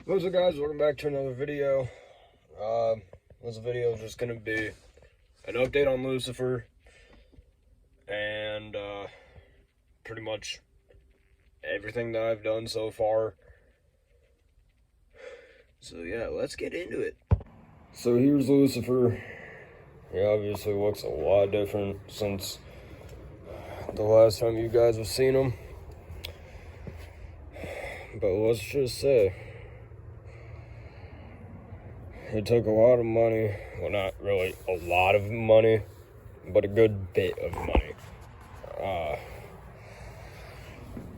What's up, guys? Welcome back to another video. This video is just gonna be an update on Lucifer and pretty much everything that I've done so far. So yeah, let's get into it. So here's Lucifer. He obviously looks a lot different since the last time you guys have seen him. But let's just say, it took a lot of money. Well, not really a lot of money, but a good bit of money.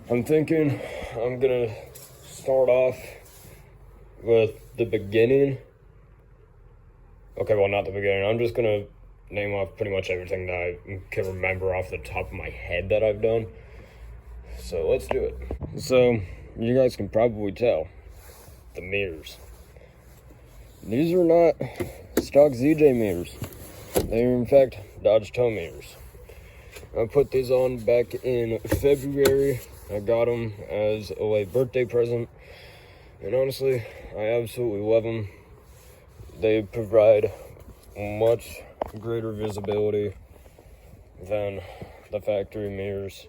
I'm thinking I'm gonna start off with the beginning. Okay, well, not the beginning. I'm just gonna name off pretty much everything that I can remember off the top of my head that I've done. So let's do it. So you guys can probably tell the mirrors. These are not stock ZJ mirrors. They are in fact Dodge tow mirrors. I put these on back in February. I got them as a late birthday present. And honestly, I absolutely love them. They provide much greater visibility than the factory mirrors.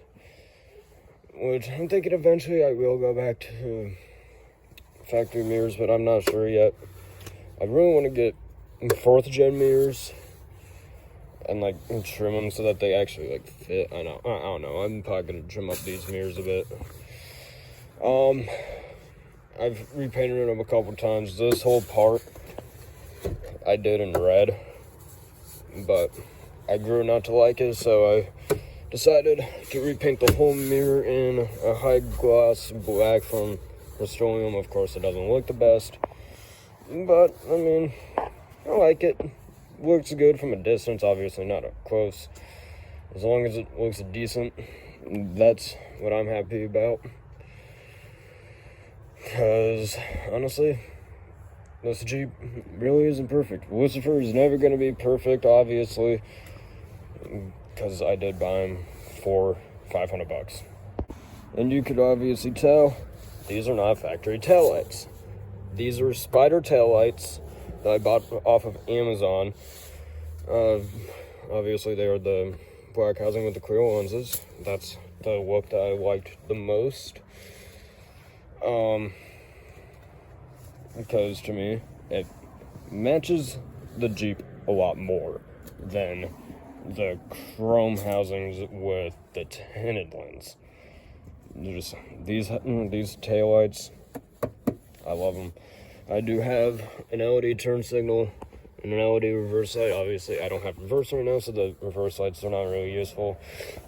Which I'm thinking eventually I will go back to factory mirrors, but I'm not sure yet. I really want to get 4th gen mirrors and like trim them so that they actually like fit. I don't know. I'm probably gonna trim up these mirrors a bit. I've repainted them a couple times. This whole part I did in red, but I grew not to like it, so I decided to repaint the whole mirror in a high gloss black from Rust-Oleum. Of course, it doesn't look the best, but I mean, I like it. Looks good from a distance, obviously not up close. As long as it looks decent, that's what I'm happy about. Because honestly, this Jeep really isn't perfect. Lucifer is never going to be perfect, obviously, because I did buy him for $500. And you could obviously tell these are not factory taillights. These are spider taillights that I bought off of Amazon. Obviously they are the black housing with the clear lenses. That's the look that I liked the most. Because to me, it matches the Jeep a lot more than the chrome housings with the tinted lens. Just these taillights, I love them. I do have an LED turn signal and an LED reverse light. Obviously, I don't have reverse right now, so the reverse lights are not really useful.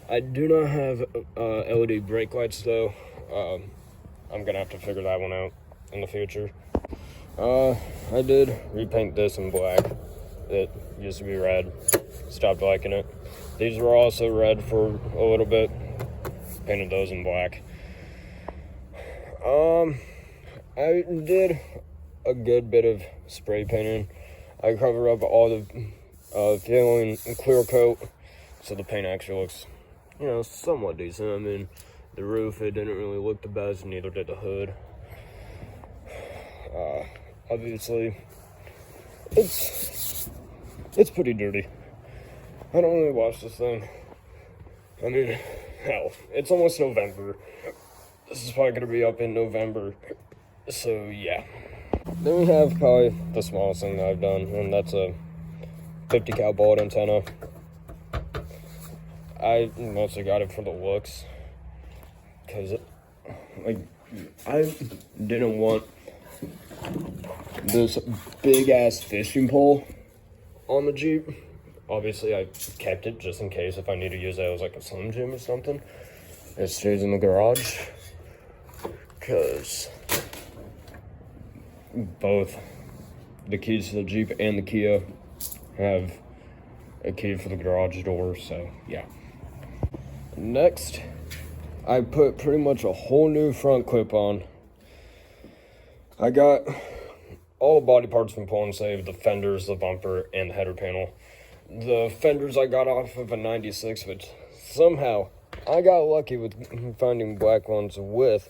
I do not have LED brake lights, though. I'm going to have to figure that one out in the future. I did repaint this in black. It used to be red. Stopped liking it. These were also red for a little bit. Painted those in black. I did a good bit of spray painting. I covered up all the failing clear coat, so the paint actually looks, somewhat decent. I mean, the roof, it didn't really look the best, neither did the hood. Obviously, it's pretty dirty. I don't really wash this thing. I mean, hell, it's almost November. This is probably gonna be up in November, so yeah. Then we have probably the smallest thing that I've done, and that's a 50 cal bullet antenna. I mostly got it for the looks, because I didn't want this big ass fishing pole on the Jeep. Obviously, I kept it just in case if I need to use it as like a Slim Jim or something. It stays in the garage because both the keys to the Jeep and the Kia have a key for the garage door, so yeah. Next, I put pretty much a whole new front clip on. I got all the body parts from Pull and Save, the fenders, the bumper, and the header panel. The fenders I got off of a 96, but somehow I got lucky with finding black ones with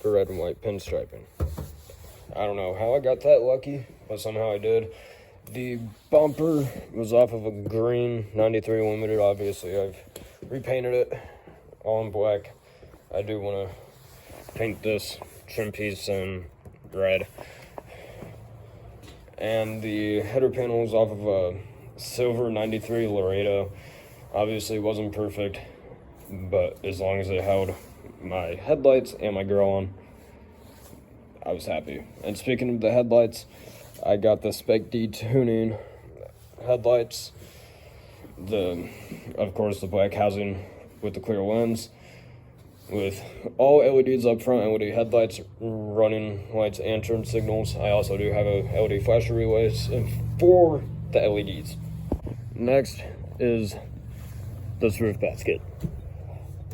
the red and white pinstriping. I don't know how I got that lucky, but somehow I did. The bumper was off of a green 93 Limited. Obviously, I've repainted it all in black. I do want to paint this trim piece in red. And the header panel was off of a silver 93 Laredo. Obviously, it wasn't perfect, but as long as it held my headlights and my grill on, I was happy. And speaking of the headlights, I got the Spec D tuning headlights. Of course, the black housing with the clear lens, with all LEDs up front, LED headlights, running lights, and turn signals. I also do have a LED flasher relays for the LEDs. Next is this roof basket.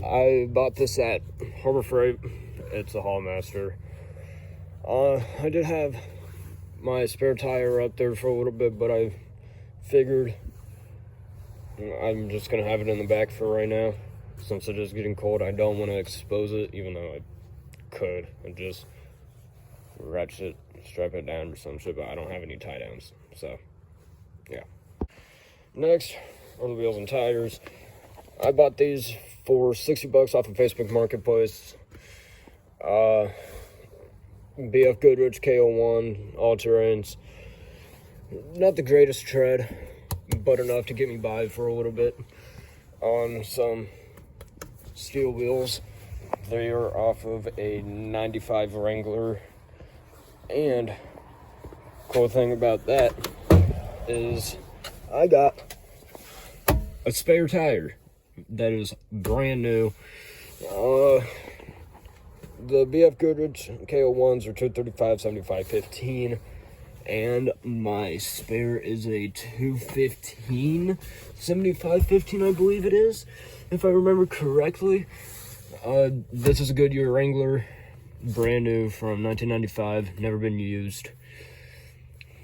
I bought this at Harbor Freight. It's a Hallmaster. I did have my spare tire up there for a little bit, but I figured I'm just gonna have it in the back for right now. Since it is getting cold, I don't want to expose it, even though I could, and just ratchet, strap it down or some shit, but I don't have any tie downs, so yeah. Next are the wheels and tires. I bought these for $60 off of Facebook Marketplace. BF Goodrich KO1 all terrains. Not the greatest tread, but enough to get me by for a little bit. On some steel wheels. They are off of a 95 Wrangler. And cool thing about that is I got a spare tire that is brand new. The BF Goodrich KO1s are 235, 75, 15. And my spare is a 215, 75, 15, I believe it is, if I remember correctly. This is a Goodyear Wrangler, brand new from 1995, never been used.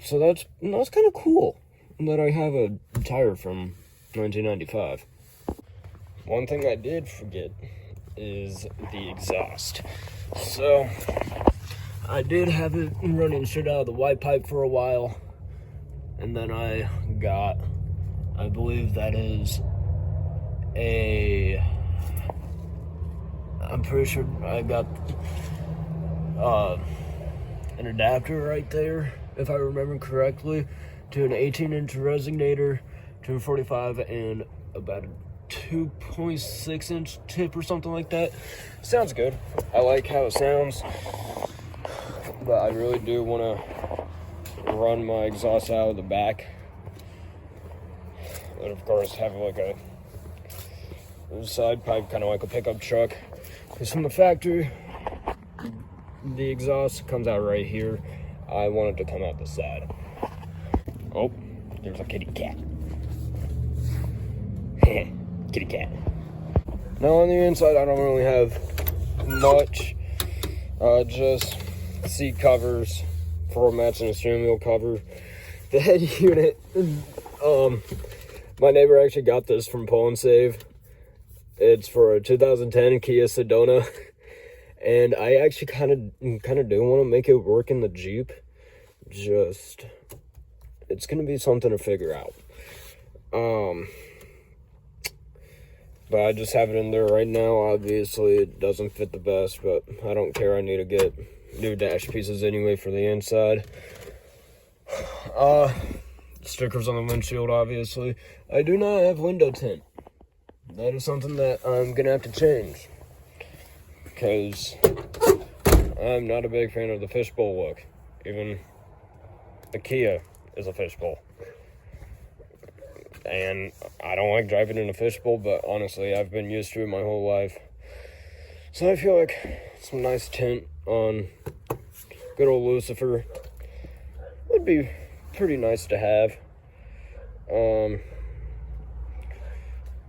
So that's kind of cool that I have a tire from 1995. One thing I did forget is the exhaust. So I did have it running straight out of the white pipe for a while, and then I got, I believe that is I'm pretty sure I got an adapter right there, if I remember correctly, to an 18-inch resonator, to a 45, and about a 2.6-inch tip or something like that. Sounds good. I like how it sounds, but I really do want to run my exhaust out of the back, and of course have like a side pipe, kind of like a pickup truck. Because from the factory, the exhaust comes out right here. I want it to come out the side. Oh, there's a kitty cat. Kitty cat. Now on the inside, I don't really have much. Just seat covers, floor mats, and a steering wheel cover. The head unit, my neighbor actually got this from Pull and Save. It's for a 2010 Kia Sedona, and I actually kind of do want to make it work in the Jeep. Just, it's gonna be something to figure out. But I just have it in there right now. Obviously, it doesn't fit the best, but I don't care. I need to get new dash pieces anyway for the inside. Stickers on the windshield, obviously. I do not have window tint. That is something that I'm gonna have to change, because I'm not a big fan of the fishbowl look. Even the Kia is a fishbowl. And I don't like driving in a fishbowl, but honestly, I've been used to it my whole life. So I feel like some nice tint on good old Lucifer would be pretty nice to have.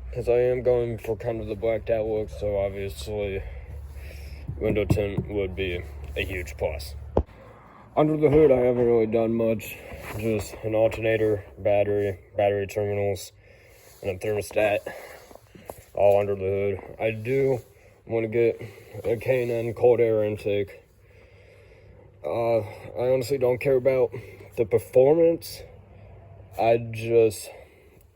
Because I am going for kind of the blacked out look, so obviously window tint would be a huge plus. Under the hood, I haven't really done much. Just an alternator, battery terminals, and a thermostat, all under the hood. I do want to get a K&N cold air intake. I honestly don't care about the performance. I just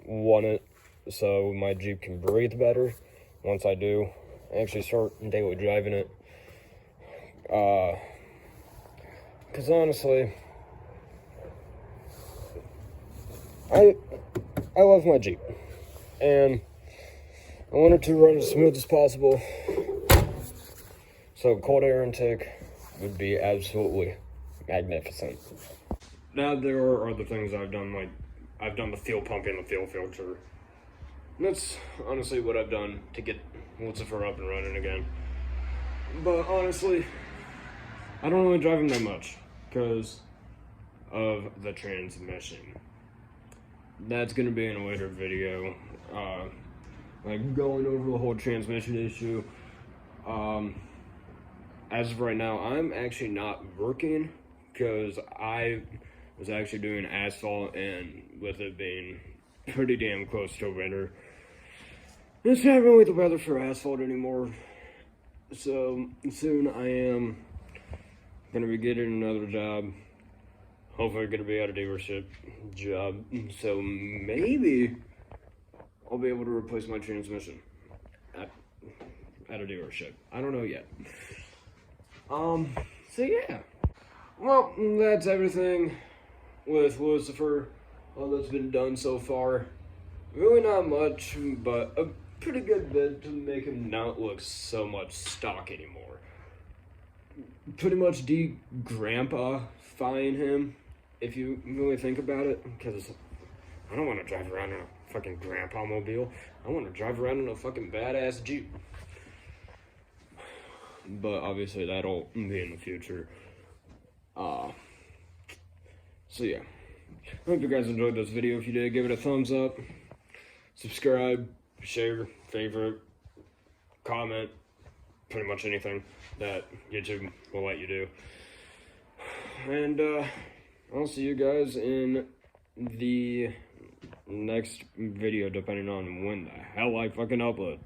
want it so my Jeep can breathe better. Once I do, I actually start daily driving it. Because honestly, I love my Jeep, and I want it to run as smooth as possible. So cold air intake would be absolutely magnificent. Now there are other things I've done, like I've done the fuel pump and the fuel filter. And that's honestly what I've done to get Lucifer up and running again. But honestly, I don't really drive him that much because of the transmission. That's gonna be in a later video, like going over the whole transmission issue. As of right now, I'm actually not working because I was actually doing asphalt, and with it being pretty damn close to winter, it's not really the weather for asphalt anymore. So soon I am gonna be getting another job. Hopefully gonna be at a dealership job. So maybe I'll be able to replace my transmission at a dealership. I don't know yet. So yeah. Well, that's everything with Lucifer. All that's been done so far. Really not much, but a pretty good bit to make him not look so much stock anymore. Pretty much de-grandpa-fying him, if you really think about it, because I don't want to drive around in a fucking grandpa mobile. I want to drive around in a fucking badass Jeep. But obviously that'll be in the future. So yeah. I hope you guys enjoyed this video. If you did, give it a thumbs up. Subscribe, share, favorite, comment, pretty much anything that YouTube will let you do. And I'll see you guys in the next video, depending on when the hell I fucking upload.